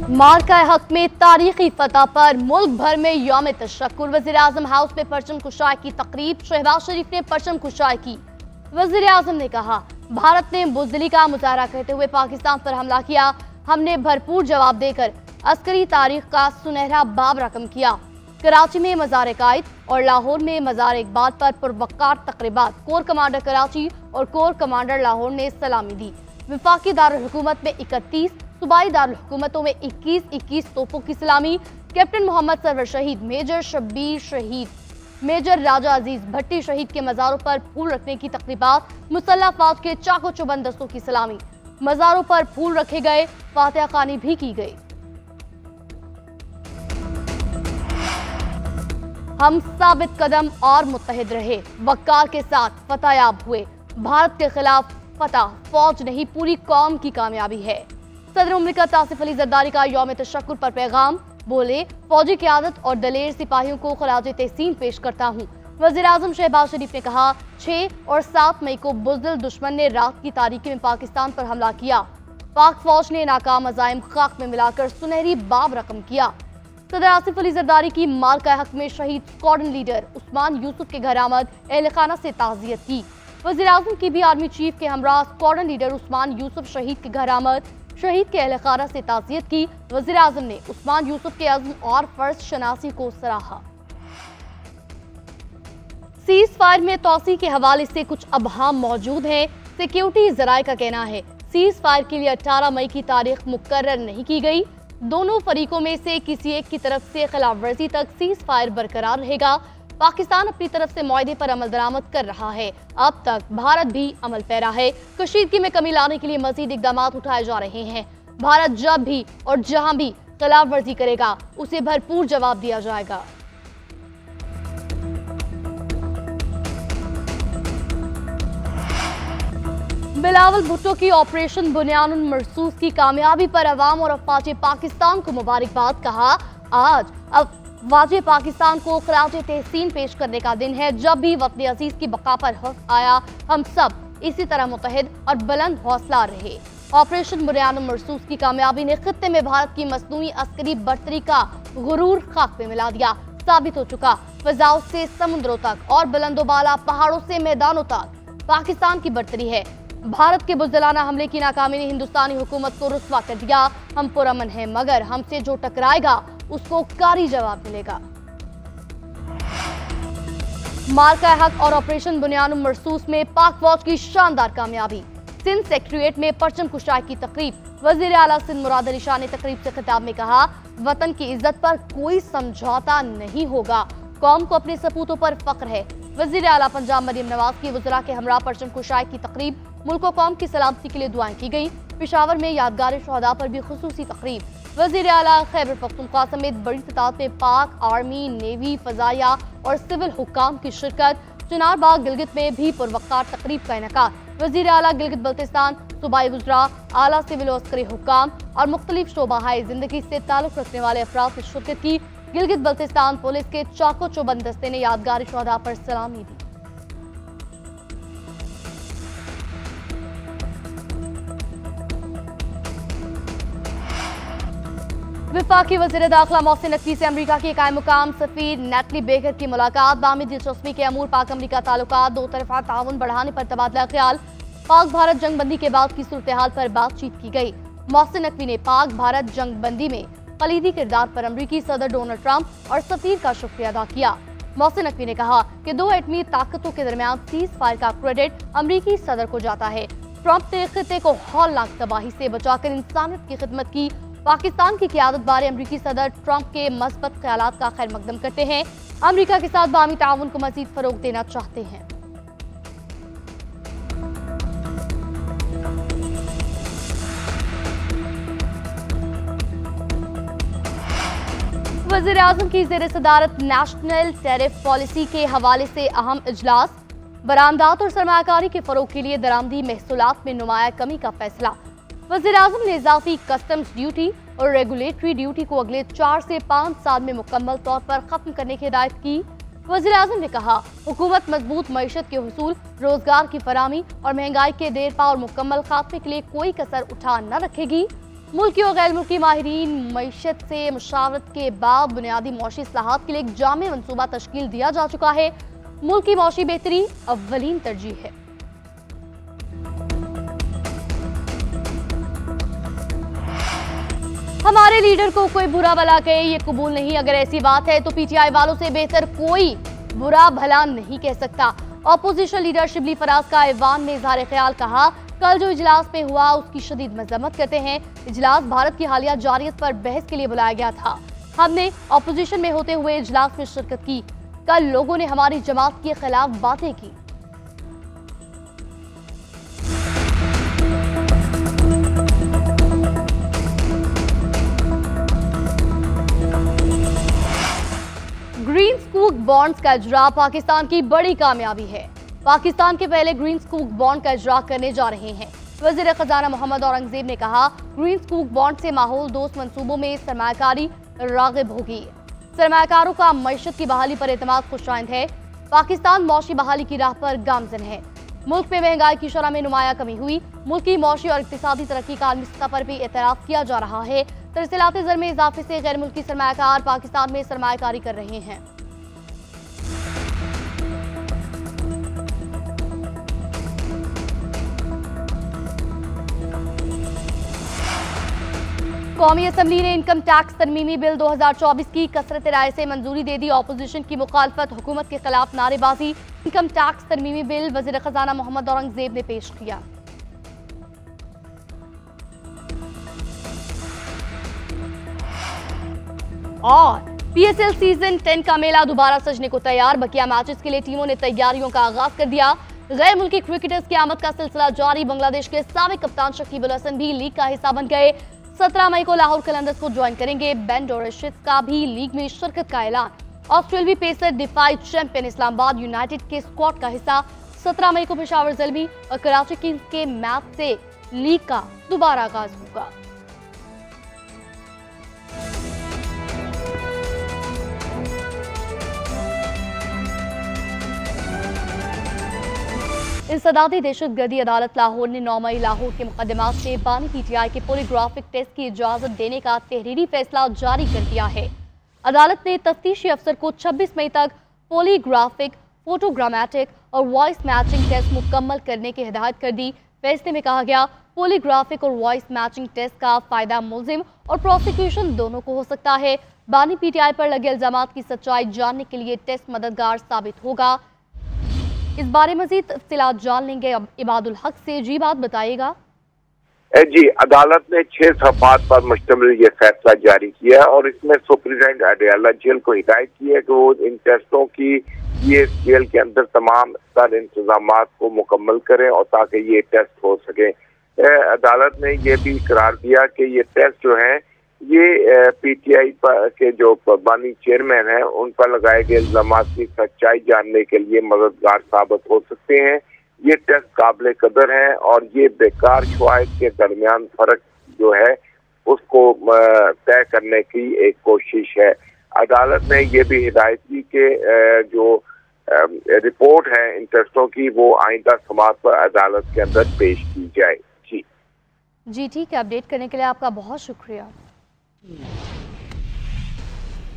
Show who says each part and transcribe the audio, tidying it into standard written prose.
Speaker 1: मार्का हक में तारीखी फतह पर मुल्क भर में यौम तशक्कुर। वज़ीर आज़म हाउस में परचम कुशाई की तकरीब। शहबाज शरीफ ने परचम कुशाई की। वज़ीर आज़म ने कहा, भारत ने बुज़दिली का मुजाहरा करते हुए पाकिस्तान पर हमला किया। हमने भरपूर जवाब देकर अस्करी तारीख का सुनहरा बाब रकम किया। कराची में मज़ार कायद और लाहौर में मज़ार इकबाल पर पुरवकार तकरीबात। कोर कमांडर कराची और कोर कमांडर लाहौर ने सलामी दी। वफाकी दारुल हुकूमत में 31, सूबाई दारुल हुकूमतों में 21-21 तोपों की सलामी। कैप्टन मोहम्मद सरवर शहीद, मेजर शब्बीर शहीद, मेजर राजा अजीज भट्टी शहीद के मज़ारों पर फूल रखने की तकरीबात। मुसल्लह फौज के चाको चुबंद दस्तों की सलामी। मज़ारों पर फूल रखे गए, फातिहा खानी भी की गई। हम साबित कदम और मुत्तहिद रहे, वक़ार के साथ फतहयाब हुए। भारत के खिलाफ फतह फौज नहीं पूरी कौम की कामयाबी है। सदर मुमलिकत आसिफ अली जरदारी का यौम तशक्कुर पर पैगाम। बोले, फौजी क़यादत और दलेर सिपाहियों को खराज तहसीन पेश करता हूँ। वज़ीर आज़म शहबाज शरीफ ने कहा, 6 और 7 मई को बुज़दिल दुश्मन ने रात की तारीकी में पाकिस्तान पर हमला किया। पाक फौज ने नाकाम अज़ाइम खाक में मिलाकर सुनहरी बाब रकम किया। सदर आसिफ अली जरदारी की मार्का हक में शहीद स्क्वाड्रन लीडर उस्मान यूसुफ के घर आमद। अहल खाना से ताज़ियत की। वज़ीर आज़म की भी आर्मी चीफ के हमरा स्क्वाड्रन लीडर उस्मान यूसुफ शहीद के घर आमद। शहीद के अहल खाना से ताज़ियत की। वज़ीर आज़म ने उस्मान यूसुफ के अज़्म और फर्ज शनासी को सराहा। सीज फायर में तोसी के हवाले से कुछ अबहाम मौजूद हैं। सिक्योरिटी जराये का कहना है, सीज फायर के लिए 18 मई की तारीख मुकर्रर नहीं की गई। दोनों फरीकों में से किसी एक की तरफ से खिलाफ वर्जी तक सीज फायर बरकरार रहेगा। पाकिस्तान अपनी तरफ से मुआहदे पर अमल दरामद कर रहा है। अब तक भारत भी अमल पैरा है। कशीदगी में कमी लाने के लिए मजीद इकदाम उठाए जा रहे हैं। भारत जब भी और जहां भी खिलाफ वर्जी करेगा, उसे भरपूर जवाब दिया जाएगा। बिलावल भुट्टो की ऑपरेशन बुनियानुल मरसूस की कामयाबी पर अवाम और अफवाज पाकिस्तान को मुबारकबाद। कहा, आज अफवाज पाकिस्तान को खराज तहसीन पेश करने का दिन है। जब भी वतन अजीज की बका पर खौफ आया, हम सब इसी तरह मुतहद और बुलंद हौसला रहे। ऑपरेशन बुनियानुल मरसूस की कामयाबी ने खित्ते में भारत की मसनूई अस्करी बर्तरी का गुरूर खाक पे मिला दिया। साबित हो चुका, फिजाओं से समुद्रों तक और बुलंदोबाला पहाड़ों से मैदानों तक पाकिस्तान की बर्तरी है। भारत के बुज़दिलाना हमले की नाकामी ने हिंदुस्तानी हुकूमत को रुस्वा कर दिया। हम पुरअमन हैं, मगर हमसे जो टकराएगा उसको कारी जवाब मिलेगा। मार्का हक और ऑपरेशन बुनियानुल मरसूस में पाक फौज की शानदार कामयाबी। सिंध सेक्रेटेरिएट में परचम कुशाई की तकरीब। वज़ीर आला सिंध मुराद अली शाह ने तकरीब से खिताब में कहा, वतन की इज्जत पर कोई समझौता नहीं होगा। कौम को अपने सपूतों पर फख्र है। वज़ीर आला पंजाब मरियम नवाज की वज़रा के हमरा परचम कुशाई की तकरीब। मुल्क और कौम की सलामती के लिए दुआएं की गई। पेशावर में यादगार शहदा पर भी खुसूसी तकरीब। वज़ीर आला खैबर पख्तूनख्वा समेत बड़ी तादाद में पाक आर्मी, नेवी, फजाया और सिविल हुक्काम की शिरकत। चिनारबाग गिलगित में भी पुरवकार तकरीब का इनेकाद। वज़ीर आला गिलगित बल्तिस्तान, सूबाई वज़रा, आला सिविल और अस्करी हुक्काम और मुख्तलिफ शोबाहाए जिंदगी से ताल्लुक रखने वाले अफराद ने शिरकत की। गिलगित बल्तिस्तान पुलिस के चाको चौबंद दस्ते ने यादगार शहदा पर सलामी दी। वफाकी वज़ीर दाखिला मोहसिन नकवी से अमरीका की कायम मुकाम सफीर नेटली बेकर की मुलाकात। बामी दिलचस्पी के अमूर पाक अमरीका ताल्लुकात। दो तरफा ताउन बढ़ाने पर तबादला ख्याल। पाक भारत जंगबंदी के बाद की सूरत हाल पर बातचीत की गई। मोहसिन नकवी ने पाक भारत जंगबंदी में कलीदी किरदार पर अमरीकी सदर डोनाल्ड ट्रंप और सफीर का शुक्रिया अदा किया। मोहसिन नकवी ने कहा कि दो एटमी ताकतों के दरमियान सीज फायर का क्रेडिट अमरीकी सदर को जाता है। ट्रंप ने खित्ते को हौलनाक तबाही से बचाकर इंसानियत की खिदमत की। पाकिस्तान की क़यादत बारे अमरीकी सदर ट्रंप के मस्बत ख्यालात का खैर मकदम करते हैं। अमरीका के साथ बामी ताउन को मजीद फरोग देना चाहते हैं। वज़ीर आज़म की ज़ेर सदारत नेशनल टैरिफ पॉलिसी के हवाले से अहम इजलास। बरामदात और सरमायाकारी के फरोग के लिए दरामदी महसूलात में नुमाया कमी का फैसला। वज़ीर आज़म ने इजाफी कस्टम्स ड्यूटी और रेगुलेटरी ड्यूटी को अगले 4 से 5 साल में मुकम्मल तौर पर खत्म करने की हिदायत की। वज़ीर आज़म ने कहा, हुकूमत मजबूत मईशत के हुसूल, रोजगार की फराहमी और महंगाई के देरपा और मुकम्मल खात्मे के लिए कोई कसर उठा न रखेगी। मुल्की और गैर मुल्की माहिरीन मईशत से मुशावरत के बाद बुनियादी मौशी इस्लाहात के लिए एक जामे मंसूबा तश्कील दिया जा चुका है। मुल्की मौशी बेहतरी अव्वलीन तरजीह है। हमारे लीडर को कोई बुरा भला कहे ये कबूल नहीं। अगर ऐसी बात है तो पीटीआई वालों से बेहतर कोई बुरा भला नहीं कह सकता। ऑपोजिशन लीडर शिबली फराज का ऐवान में इजहार ख्याल कहा, कल जो इजलास में हुआ उसकी शदीद मजम्मत करते हैं। इजलास भारत की हालिया जारियत पर बहस के लिए बुलाया गया था। हमने ऑपोजिशन में होते हुए इजलास में शिरकत की। कल लोगों ने हमारी जमात के खिलाफ बातें की। ग्रीन स्कूक बॉन्ड्स का इजरा पाकिस्तान की बड़ी कामयाबी है। पाकिस्तान के पहले ग्रीन स्कूक बॉन्ड का इजरा करने जा रहे हैं। वज़ीर खजाना मोहम्मद औरंगजेब ने कहा, ग्रीन स्कूक बॉन्ड से माहौल दोस्त मंसूबों में सरमायाकारी राग़िब होगी। सरमायाकारों का मईशत की बहाली पर एतमाद खुशाइंद है। पाकिस्तान मौशी बहाली की राह पर गामजन है। मुल्क में महंगाई की शरह में नुमाया कमी हुई। मुल्क की मौशी और इक़्तिसादी तरक्की का आलमी सतह पर भी एतराफ़ किया जा रहा है। तरसीलात ज़र में इजाफे से गैर मुल्की सरमायाकार पाकिस्तान में सरमायाकारी कर रहे हैं। कौमी असम्बली ने इनकम टैक्स तरमीमी बिल 2024 की कसरत राय से मंजूरी दे दी। ऑपोजिशन की मुखालफत, हुकूमत के खिलाफ नारेबाजी। इनकम टैक्स तरमीमी बिल वज़ीर खजाना मोहम्मद औरंगजेब ने पेश किया। और पीएसएल सीजन 10 का मेला दोबारा सजने को तैयार। बकिया मैचेस के लिए टीमों ने तैयारियों का आगाज कर दिया। गैर मुल्की क्रिकेटर्स की आमद का सिलसिला जारी। बांग्लादेश के साबिक कप्तान शकीब अल हसन भी लीग का हिस्सा बन गए। 17 मई को लाहौर कलंदर्स को ज्वाइन करेंगे। बेन डोरेशिस का भी लीग में शिरकत का ऐलान। ऑस्ट्रेलियाई पेसर डिफाई चैंपियन इस्लामाबाद यूनाइटेड के स्क्वाड का हिस्सा। 17 मई को पेशावर ज़ल्मी और कराची किंग्स के मैच से लीग का दोबारा आगाज होगा। इंसदादी दहशतगर्दी अदालत लाहौर ने 9 मई लाहौर के मुकदमात से बानी पीटीआई के पॉलीग्राफिक टेस्ट की इजाजत देने का तहरीरी फैसला जारी कर दिया है। अदालत ने तफ्तीशी अफसर को 26 मई तक पॉलीग्राफिक, फोटोग्रामेटिक और वॉइस मैचिंग टेस्ट मुकम्मल करने की हिदायत कर दी। फैसले में कहा गया, पॉलीग्राफिक और वॉइस मैचिंग टेस्ट का फायदा मुल्जिम और प्रोसिक्यूशन दोनों को हो सकता है। बानी पीटीआई पर लगे इल्जामात की सच्चाई जानने के लिए टेस्ट मददगार साबित होगा। इस बारे मजीद तफसीलात जान लेंगे इबादुल हक से। जी, बात बताइएगा।
Speaker 2: जी, अदालत ने 6 सफ़ात पर मुश्तमिल ये फैसला जारी किया और इसमें सुप्रीडेंट अडयाला जेल को हिदायत की है कि वो इन टेस्टों की ये जेल के अंदर तमाम तर इंतजामात को मुकम्मल करें और ताकि ये टेस्ट हो सके। अदालत ने ये भी करार दिया कि ये टेस्ट जो है ये पीटीआई के जो बानी चेयरमैन हैं उन पर लगाए गए इल्जामात की सच्चाई जानने के लिए मददगार साबित हो सकते हैं। ये टेस्ट काबिल कदर है और ये बेकार शवाहिद के दरमियान फर्क जो है उसको तय करने की एक कोशिश है। अदालत ने ये भी हिदायत की कि जो रिपोर्ट है इन टेस्टों की वो आइंदा समाअत पर अदालत के अंदर पेश की जाए। जी
Speaker 1: ठीक है, अपडेट करने के लिए आपका बहुत शुक्रिया।